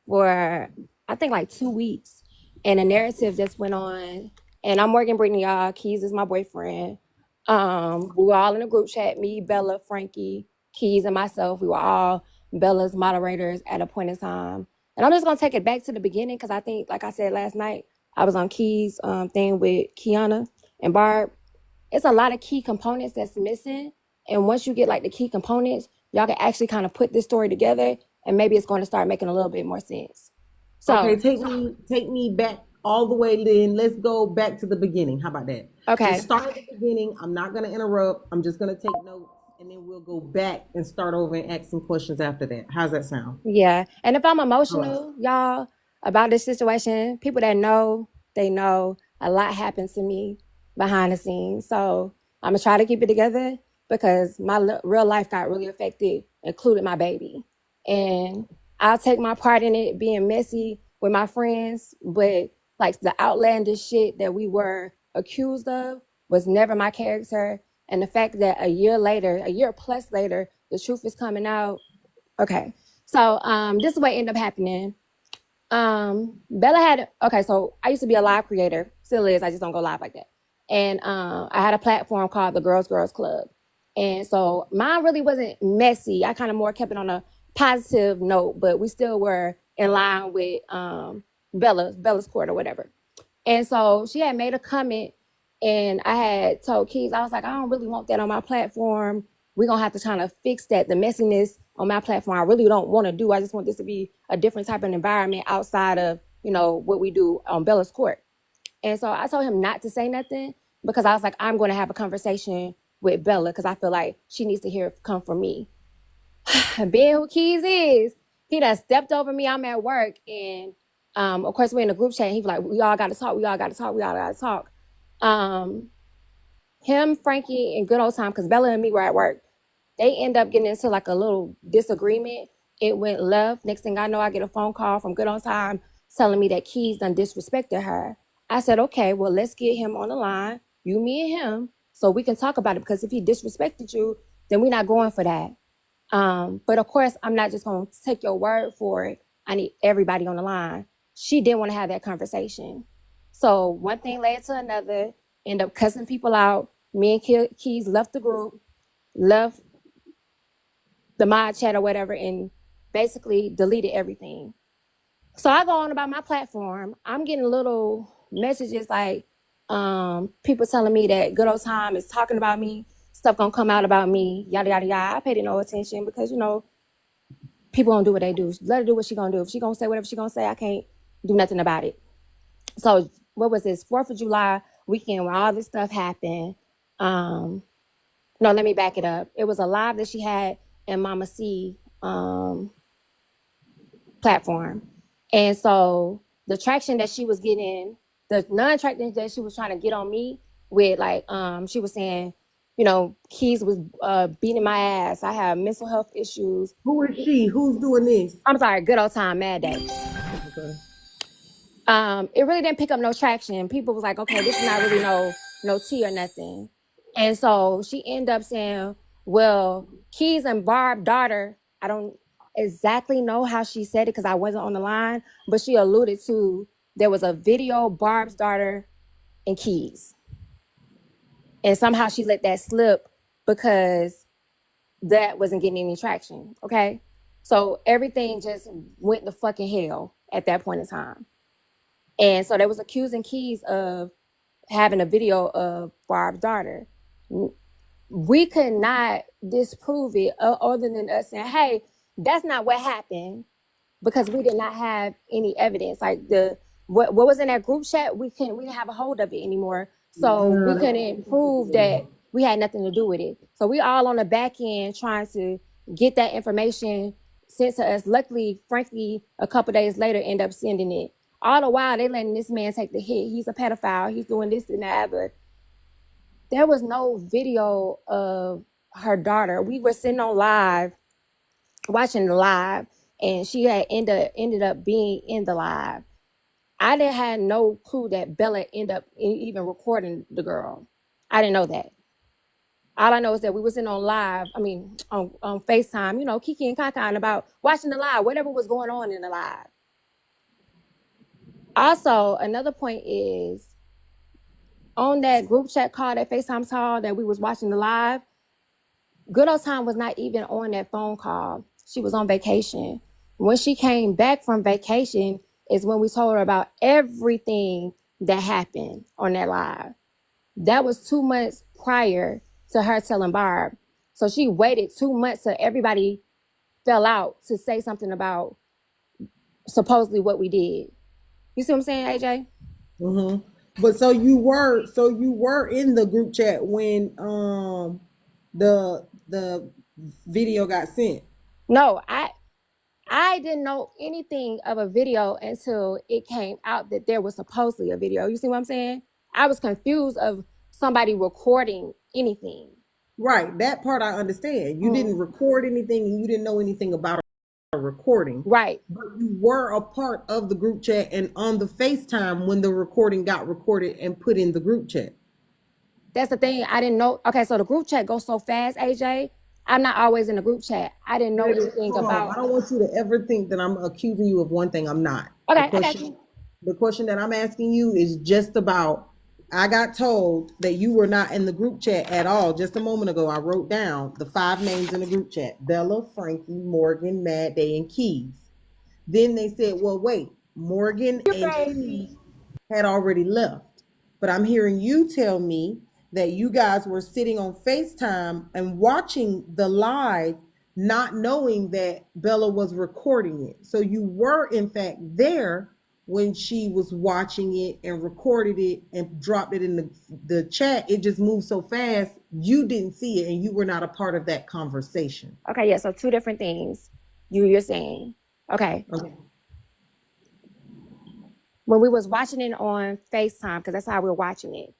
for I think like 2 weeks, and the narrative just went on. And I'm working Brittany, y'all. Keys is my boyfriend. We were all in a group chat. Me, Bella, Frankie, Keys, and myself. We were all Bella's moderators at a point in time. And I'm just gonna take it back to the beginning because I think, like I said last night, I was on Keys' thing with Kiana and Barb. It's a lot of key components that's missing. And once you get like the key components, y'all can actually kind of put this story together and maybe it's going to start making a little bit more sense. Okay, So, take me back all the way. Then let's go back to the beginning. How about that? Just okay. start at the beginning. I'm not gonna interrupt. I'm just gonna take notes, and then we'll go back and start over and ask some questions after that. How's that sound? Yeah. And if I'm All right. emotional, y'all, about this situation, people that know, they know a lot happens to me behind the scenes. So I'm going to try to keep it together because my real life got really affected, including my baby. And I'll take my part in it being messy with my friends, but like the outlandish shit that we were accused of was never my character. And the fact that a year later, a year plus later, the truth is coming out. Okay. So this is what ended up happening. Bella had okay, so I used to be a live creator, still is, I just don't go live like that. And I had a platform called the Girls Club. And so mine really wasn't messy. I kind of more kept it on a positive note, but we still were in line with Bella's court or whatever. And so she had made a comment, and I had told Keys, I was like, I don't really want that on my platform. We're going to have to kind of fix that. The messiness on my platform, I really don't want to do. I just want this to be a different type of environment outside of, what we do on Bella's court. And so I told him not to say nothing because I was like, I'm going to have a conversation with Bella because I feel like she needs to hear it come from me. Being who Keys is, he done stepped over me. I'm at work, and of course we're in a group chat. And he was like, "We all got to talk. We all got to talk. We all got to talk." Um, him, Frankie, and good old time because Bella and me were at work. They end up getting into like a little disagreement. It went left. Next thing I know, I get a phone call from good old time telling me that Keys done disrespected her. I said, "Okay, well let's get him on the line, you, me, and him, so we can talk about it because if he disrespected you, then we're not going for that." But of course, I'm not just going to take your word for it. I need everybody on the line. She didn't want to have that conversation. So one thing led to another, end up cussing people out. Me and Keys left the group, left the mod chat or whatever, and basically deleted everything. So I go on about my platform. I'm getting little messages like people telling me that good old time is talking about me, stuff gonna come out about me, yada yada yada. I paid it no attention because people gonna do what they do. Let her do what she gonna do. If she gonna say whatever she gonna say, I can't do nothing about it. So what was this 4th of July weekend when all this stuff happened? No, let me back it up. It was a live that she had in Mama C platform. And so the traction that she was getting, the non-traction that she was trying to get on me with, like, she was saying, Keys was beating my ass. I have mental health issues. Who is she? Who's doing this? I'm sorry, good old time, Mad Day. Okay. It really didn't pick up no traction. People was like, okay, this is not really no tea or nothing. And so she ended up saying, well, Keys and Barb daughter, I don't exactly know how she said it because I wasn't on the line, but she alluded to there was a video, Barb's daughter and Keys. And somehow she let that slip because that wasn't getting any traction. Okay. So everything just went to fucking hell at that point in time. And so they was accusing Keys of having a video of Barb's daughter. We could not disprove it other than us saying, hey, that's not what happened, because we did not have any evidence. Like what was in that group chat, we didn't have a hold of it anymore. So we couldn't prove that we had nothing to do with it. So we all on the back end trying to get that information sent to us. Luckily, Frankie, a couple days later, ended up sending it. All the while, they letting this man take the hit. He's a pedophile. He's doing this and that. But there was no video of her daughter. We were sitting on live, watching the live, and she had ended up being in the live. I didn't have no clue that Bella ended up even recording the girl. I didn't know that. All I know is that we was in on live, on FaceTime, Kiki and Kaka, about watching the live, whatever was going on in the live. Also, another point is on that group chat call, that FaceTime call that we was watching the live, Good Old Time was not even on that phone call. She was on vacation. When she came back from vacation is when we told her about everything that happened on that live. That was 2 months prior to her telling Barb. So she waited 2 months till everybody fell out to say something about supposedly what we did. You see what I'm saying, AJ? But so you were in the group chat when the video got sent. No, I didn't know anything of a video until it came out that there was supposedly a video. You see what I'm saying? I was confused of somebody recording anything. Right, that part I understand. You Mm, didn't record anything and you didn't know anything about a recording, right. but you were a part of the group chat and on the FaceTime when the recording got recorded and put in the group chat. That's the thing. I didn't know. Okay, so the group chat goes so fast, AJ. I'm not always in the group chat. I didn't know Baby, anything hold on. I about. don't want you to ever think that I'm accusing you of one thing I'm not. The Okay, I got question you. the question that I'm asking you is just about I got told that you were not in the group chat at all. Just a moment ago, I wrote down the 5 names in the group chat: Bella, Frankie, Morgan, Mad Day, and Keys. Then they said, well, wait, Morgan You and Keys crazy. had already left. But I'm hearing you tell me that you guys were sitting on FaceTime and watching the live, not knowing that Bella was recording it. So you were, in fact, there when she was watching it and recorded it and dropped it in the chat. It just moved so fast, you didn't see it and you were not a part of that conversation. Okay, yeah. So two different things. You're saying. Okay. Okay. When we was watching it on FaceTime, because that's how we were watching it,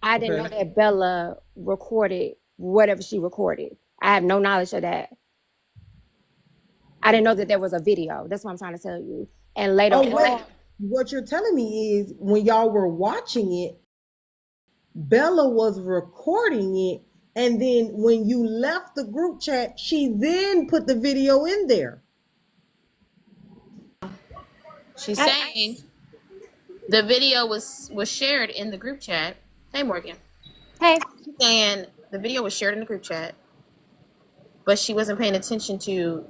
I didn't know Okay. that Bella recorded whatever she recorded. I have no knowledge of that. I didn't know that there was a video. That's what I'm trying to tell you. And later Oh, wait. on, What you're telling me is when y'all were watching it, Bella was recording it. And then when you left the group chat, she then put the video in there. She's I, saying the video was shared in the group chat. Hey, Morgan. hey, She's saying the video was shared in the group chat, but she wasn't paying attention to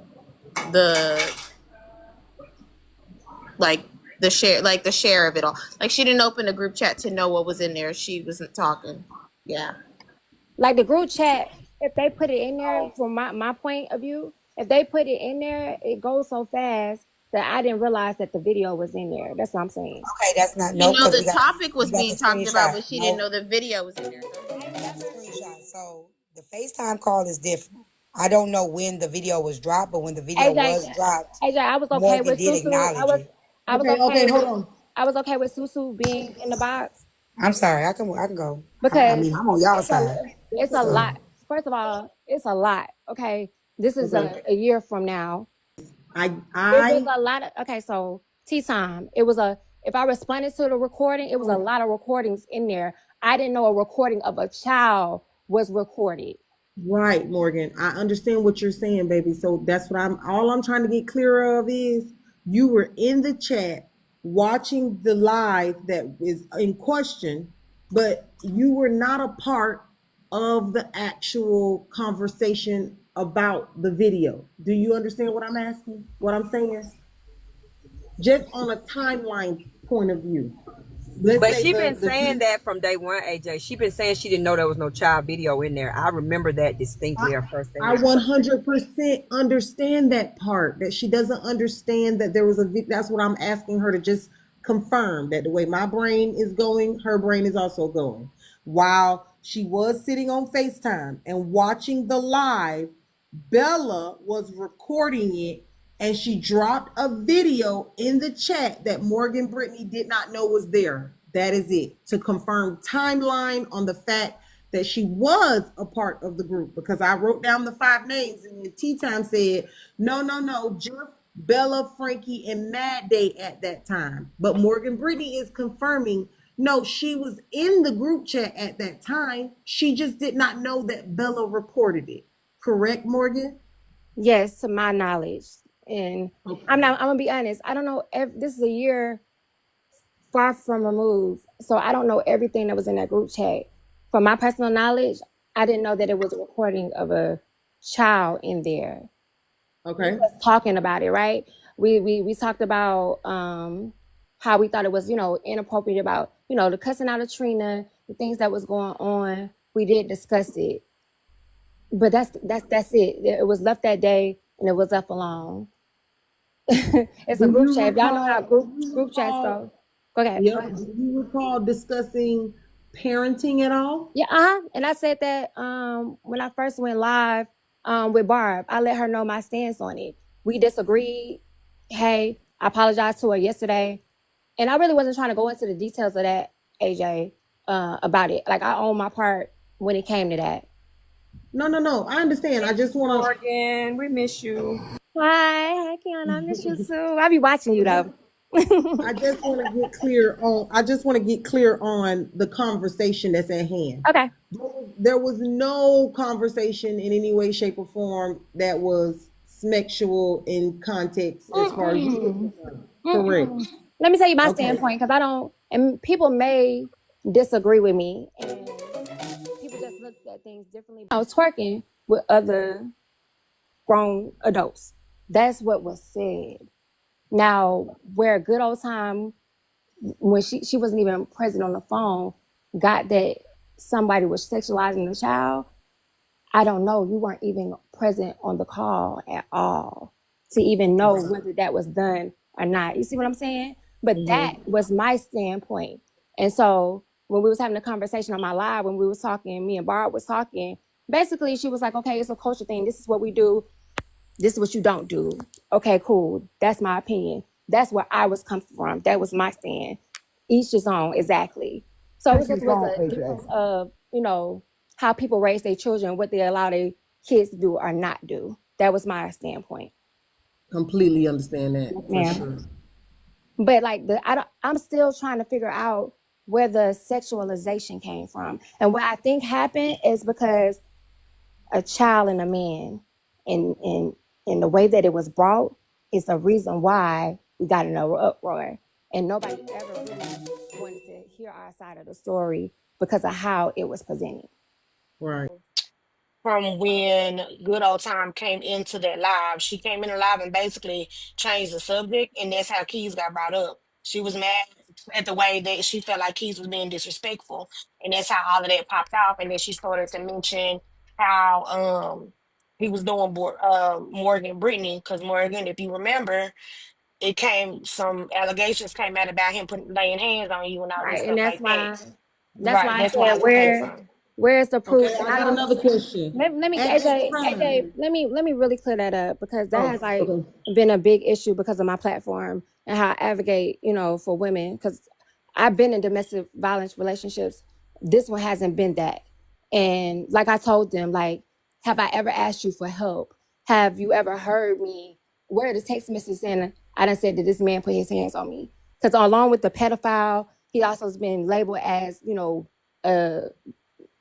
the like the share of it all. Like she didn't open the group chat to know what was in there. She wasn't talking. Yeah. like the group chat, if they put it in there, from my point of view, if they put it in there, it goes so fast that I didn't realize that the video was in there. That's what I'm saying. Okay, that's not You no, know because the topic we was got the being talked about, screenshot. but she didn't No, know the video was in there. Go ahead. we got the screenshot. So the FaceTime call is different. I don't know when the video was dropped, but when the video AJ, was dropped, AJ, I was okay Morgan with did Susu. acknowledge it. I was Okay, okay okay, hold with, on. I was okay with Susu being in the box I'm sorry, I can go. I because mean, I'm on y'all it's a, side. it's a So lot. First of all, it's a lot. Okay, this is Okay. a year from now. I It was I a lot of, okay, so tea time. It was a, if I responded to the recording, it was a lot of recordings in there. I didn't know a recording of a child was recorded. Right, Morgan. I understand what you're saying, baby. So that's what I'm trying to get clear of is you were in the chat watching the live that is in question, but you were not a part of the actual conversation about the video. Do you understand what I'm asking? What I'm saying? Just on a timeline point of view. Let's But say she been the saying that from day one, AJ. She been saying she didn't know there was no child video in there. I remember that I, distinctly her first I saying. 100% understand that part that she doesn't understand that there was that's what I'm asking her to just confirm that the way my brain is going, her brain is also going. While she was sitting on FaceTime and watching the live, Bella was recording it and she dropped a video in the chat that Morgan Brittany did not know was there. That is it. To confirm timeline on the fact that she was a part of the group because I wrote down the 5 names and the tea time said, no, no, no, just Bella, Frankie, and Mad Day at that time. But Morgan Brittany is confirming, no, she was in the group chat at that time. She just did not know that Bella recorded it. Correct, Morgan? Yes, to my knowledge. And I'm Okay. not, I'm gonna be honest. I don't know if this is a year far from removed. So I don't know everything that was in that group chat. From my personal knowledge, I didn't know that it was a recording of a child in there. We Okay. was talking about it, right? We talked about how we thought it was, inappropriate about, the cussing out of Trina, the things that was going on. We did discuss it. But that's it. It was left that day and it was left alone. It's a Do group you chat. If y'all know how recall? Do you group chats recall? go. Go ahead. Go Yep. ahead. Do you recall discussing parenting at all? Yeah, and I said that when I first went live with Barb, I let her know my stance on it. We disagreed. Hey, I apologized to her yesterday. And I really wasn't trying to go into the details of that, AJ, about it. Like I own my part when it came to that. No, no, no. I understand. I just want Morgan, we miss you. Hi, Kiana, I miss you to. too. I'll be watching you though. I just want to get clear on. I just want to get clear on the conversation that's at hand. Okay. There was no conversation in any way, shape, or form that was sexual in context as far as you were Mm-mm. concerned. Correct. Mm-mm. Let me tell you my Okay. standpoint because I don't, and people may disagree with me, and people just look at things differently. I was twerking with other grown adults. That's what was said. Now, where a good old time when she wasn't even present on the phone, got that somebody was sexualizing the child. I don't know. You weren't even present on the call at all to even know whether that was done or not. You see what I'm saying? But that Mm-hmm. was my standpoint. And so when we was having a conversation on my live, when we was talking, me and Barb was talking, basically she was like, okay, it's a culture thing. This is what we do. This is what you don't do. Okay, cool. That's my opinion. That's where I was coming from. That was my stand. Each his own, exactly. So it Take was your just was phone, a difference AJ. of, how people raise their children, what they allow their kids to do or not do. That was my standpoint. Completely understand that for Yeah. sure. But like I'm still trying to figure out where the sexualization came from. And what I think happened is because a child and a man in the way that it was brought is the reason why we got in an uproar, and nobody ever really wanted to hear our side of the story because of how it was presented. Right. From when Good Old Time came into that live. She came in the live and basically changed the subject, and that's how Keys got brought up. She was mad at the way that she felt like Keys was being disrespectful, and that's how all of that popped off. And then she started to mention how he was doing Morgan Brittany, because Morgan, if you remember, it came some allegations came out about him putting laying hands on you and all this Right, and stuff that's like that. why Right, I that's why said it came from. where's the proof? Okay. And I I got don't. another question. Let me At that AJ, time. let me really clear that up because that has Oh. like Okay. been a big issue because of my platform and how I advocate, for women. Because I've been in domestic violence relationships. This one hasn't been that. And like I told them, like, have I ever asked you for help? Have you ever heard me? Where are the text messages saying I done said that this man put his hands on me? Because along with the pedophile, he also has been labeled as, uh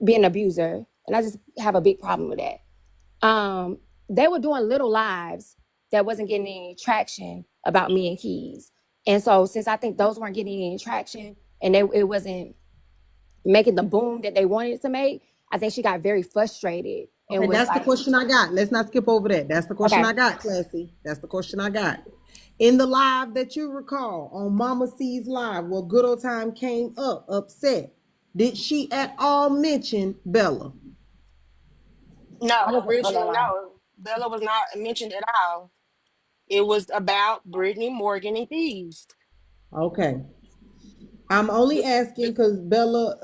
being an abuser, and I just have a big problem with that. They were doing little lives that wasn't getting any traction about me and Keys, and so since I think those weren't getting any traction and it wasn't making the boom that they wanted it to make, I think she got very frustrated and Okay, was that's the like, question I got. Let's not skip over that. That's the question okay, I got, Classy. That's the question I got. In the live that you recall on Mama C's live, where Good Old Time came up upset, did she at all mention Bella? I No, wasn't on that originally, line. no. Bella was not mentioned at all. It was about Brittany Morgan and Thieves. Okay. I'm only asking because Bella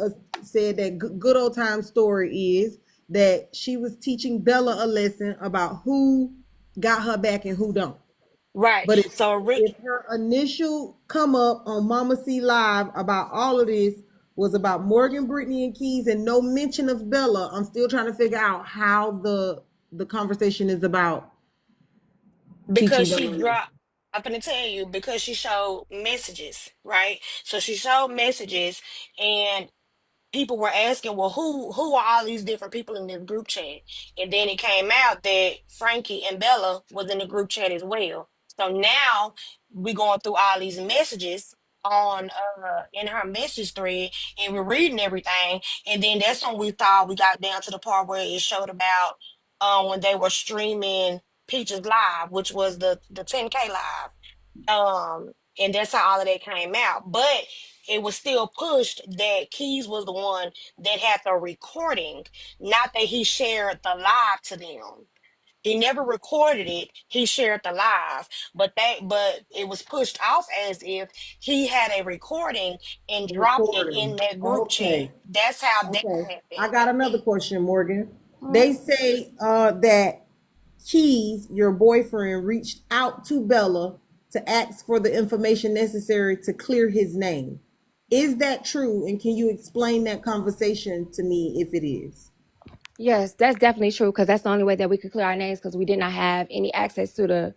said that Good Old Time story is that she was teaching Bella a lesson about who got her back and who don't. Right. But So, if her initial come up on Mama C Live about all of this was about Morgan, Brittany, and Keys, and no mention of Bella, I'm still trying to figure out how the conversation is about because teaching she Bella. dropped, I'm going to tell you, because she showed messages, right? So she showed messages, and people were asking, well, who are all these different people in this group chat? And then it came out that Frankie and Bella was in the group chat as well. So now we're going through all these messages, on in her message thread, and we're reading everything, and then that's when we thought we got down to the part where it showed about when they were streaming Peaches live, which was the 10K live. And that's how all of that came out. But it was still pushed that Keys was the one that had the recording, not that he shared the live to them. He never recorded it. He shared the live, but it was pushed off as if he had a recording and dropped it in Recording. that group chat. Okay. That's how that Okay. I happened. got another question, Morgan. Mm. They say that Keys, your boyfriend, reached out to Bella to ask for the information necessary to clear his name. Is that true? And can you explain that conversation to me if it is? Yes, that's definitely true because that's the only way that we could clear our names because we did not have any access to the